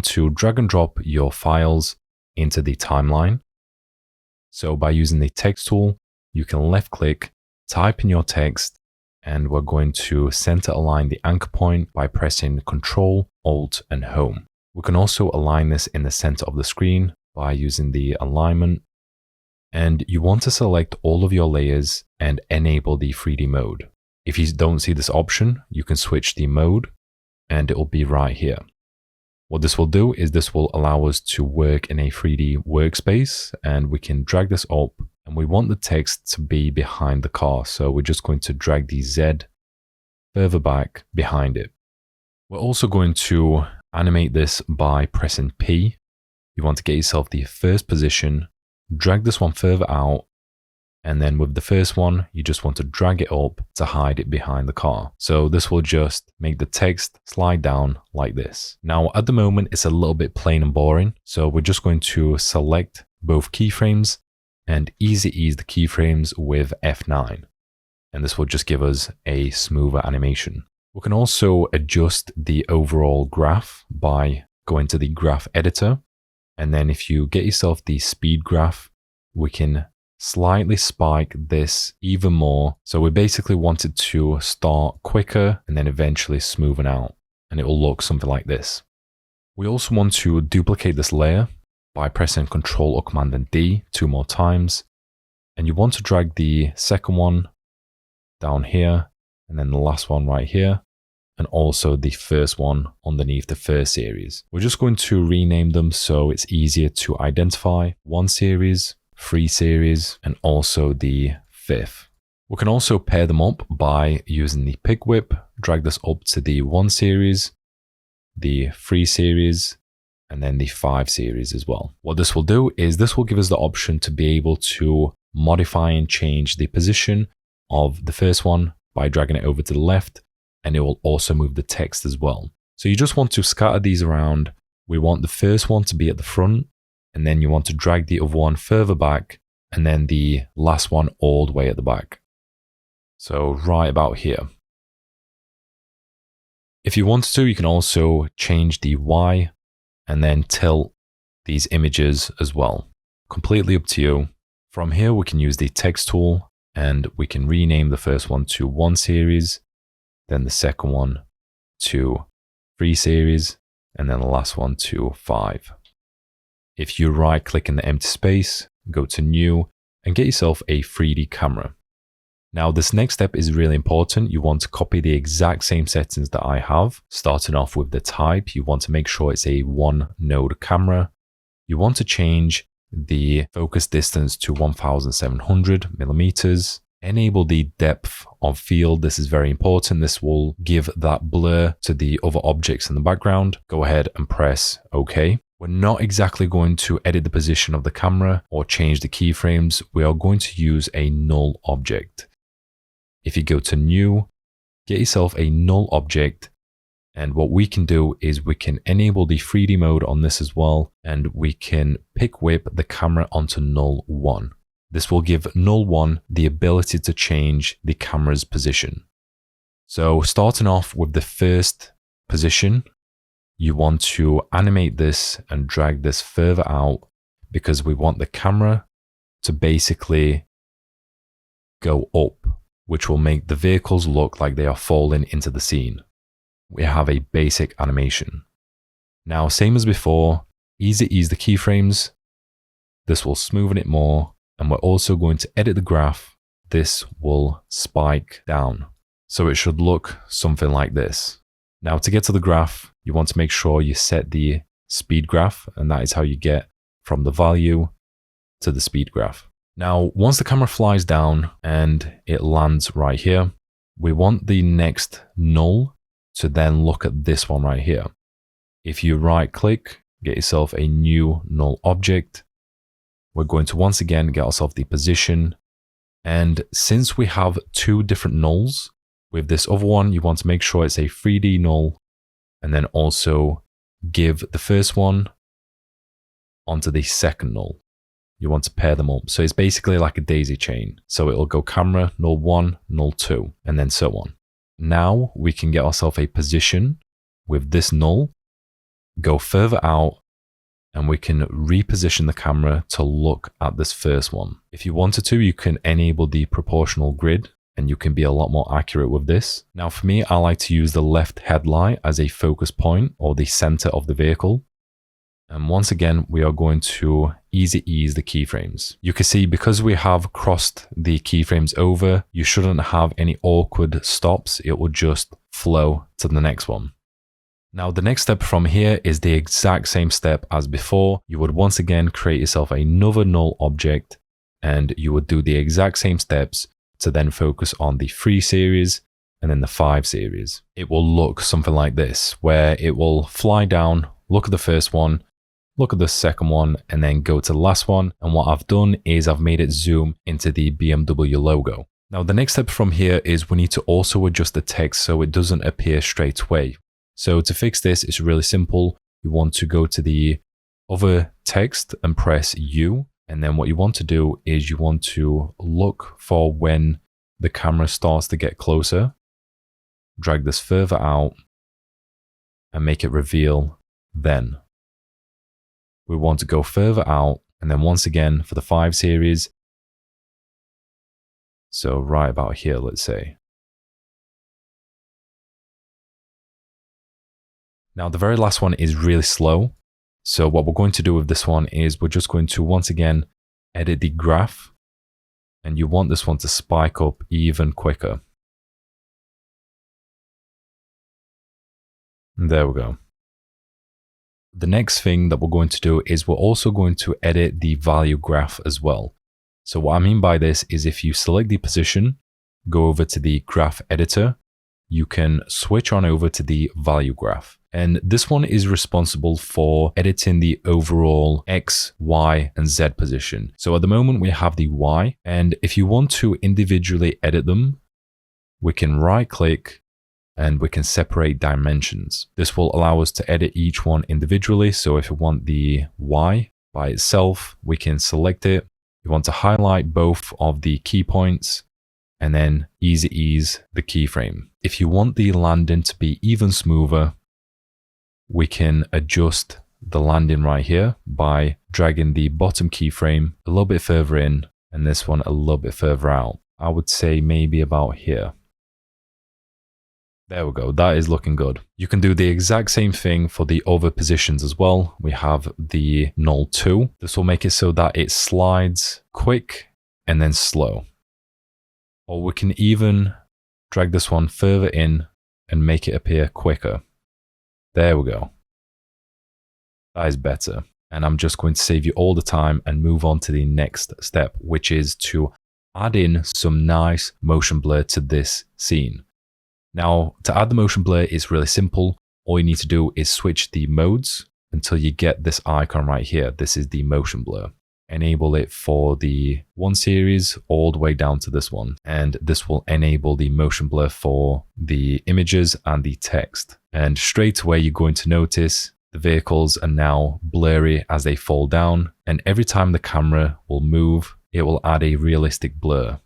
want to drag and drop your files into the timeline. So by using the text tool, you can left click, type in your text, and we're going to center align the anchor point by pressing Ctrl, Alt, and Home. We can also align this in the center of the screen by using the alignment. And you want to select all of your layers and enable the 3D mode. If you don't see this option, you can switch the mode and it will be right here. What this will do is this will allow us to work in a 3D workspace, and we can drag this up, and we want the text to be behind the car. So we're just going to drag the Z further back behind it. We're also going to animate this by pressing P. You want to get yourself the first position, drag this one further out, and then with the first one, you just want to drag it up to hide it behind the car. So this will just make the text slide down like this. Now, at the moment, it's a little bit plain and boring. So we're just going to select both keyframes and easy ease the keyframes with F9. And this will just give us a smoother animation. We can also adjust the overall graph by going to the graph editor. And then if you get yourself the speed graph, we can slightly spike this even more. So we basically want it to start quicker and then eventually smoothen out, and it will look something like this. We also want to duplicate this layer by pressing Ctrl or Command and D 2 more times. And you want to drag the second one down here, and then the last one right here, and also the first one underneath the first series. We're just going to rename them so it's easier to identify. 1 series, 3 series, and also the 5th. We can also pair them up by using the pick whip, drag this up to the 1 series, the 3 series, and then the 5 series as well. What this will do is this will give us the option to be able to modify and change the position of the first one by dragging it over to the left, and it will also move the text as well. So you just want to scatter these around. We want the first one to be at the front, and then you want to drag the other one further back, and then the last one all the way at the back. So right about here. If you want to, you can also change the Y and then tilt these images as well. Completely up to you. From here, we can use the text tool, and we can rename the first one to 1 series, then the second one to 3 series, and then the last one to 5. If you right click in the empty space, go to new, and get yourself a 3D camera. Now this next step is really important. You want to copy the exact same settings that I have. Starting off with the type, you want to make sure it's a 1 node camera. You want to change the focus distance to 1700 millimeters. Enable the depth of field. This is very important. This will give that blur to the other objects in the background. Go ahead and press OK. We're not exactly going to edit the position of the camera or change the keyframes. We are going to use a null object. If you go to new, get yourself a null object. And what we can do is we can enable the 3D mode on this as well. And we can pick whip the camera onto null 1. This will give null 1 the ability to change the camera's position. So starting off with the first position, you want to animate this and drag this further out because we want the camera to basically go up, which will make the vehicles look like they are falling into the scene. We have a basic animation. Now, same as before, easy ease the keyframes. This will smoothen it more. And we're also going to edit the graph. This will spike down. So it should look something like this. Now to get to the graph, you want to make sure you set the speed graph, and that is how you get from the value to the speed graph. Now, once the camera flies down and it lands right here, we want the next null to then look at this one right here. If you right click, get yourself a new null object. We're going to once again get ourselves the position. And since we have 2 different nulls, with this other one, you want to make sure it's a 3D null, and then also give the first one onto the second null. You want to pair them up. So it's basically like a daisy chain. So it'll go camera, null 1, null 2, and then so on. Now we can get ourselves a position with this null go further out and we can reposition the camera to look at this first one. If you wanted to, you can enable the proportional grid and you can be a lot more accurate with this. Now for me, I like to use the left headlight as a focus point or the center of the vehicle. And once again, we are going to easy ease the keyframes. You can see because we have crossed the keyframes over, you shouldn't have any awkward stops. It will just flow to the next one. Now the next step from here is the exact same step as before. You would once again create yourself another null object and you would do the exact same steps to then focus on the 3 series and then the 5 series. It will look something like this, where it will fly down, look at the first one, look at the second one, and then go to the last one. And what I've done is I've made it zoom into the BMW logo. Now the next step from here is we need to also adjust the text so it doesn't appear straight away. So to fix this, it's really simple. You want to go to the other text and press U. And then what you want to do is you want to look for when the camera starts to get closer. Drag this further out and make it reveal then. We want to go further out and then once again for the 5 series. So right about here, let's say. Now the very last one is really slow. So what we're going to do with this one is we're just going to once again edit the graph and you want this one to spike up even quicker. And there we go. The next thing that we're going to do is we're also going to edit the value graph as well. So what I mean by this is if you select the position, go over to the graph editor, you can switch on over to the value graph. And this one is responsible for editing the overall X, Y, and Z position. So at the moment we have the Y, and if you want to individually edit them, we can right click and we can separate dimensions. This will allow us to edit each one individually. So if we want the Y by itself, we can select it. You want to highlight both of the key points and then easy ease the keyframe. If you want the landing to be even smoother, we can adjust the landing right here by dragging the bottom keyframe a little bit further in and this one a little bit further out. I would say maybe about here. There we go, that is looking good. You can do the exact same thing for the other positions as well. We have the null 2. This will make it so that it slides quick and then slow. Or we can even drag this one further in and make it appear quicker. There we go. That is better. And I'm just going to save you all the time and move on to the next step, which is to add in some nice motion blur to this scene. Now, to add the motion blur is really simple. All you need to do is switch the modes until you get this icon right here. This is the motion blur. Enable it for the 1 series all the way down to this one. And this will enable the motion blur for the images and the text. And straight away, you're going to notice the vehicles are now blurry as they fall down. And every time the camera will move, it will add a realistic blur.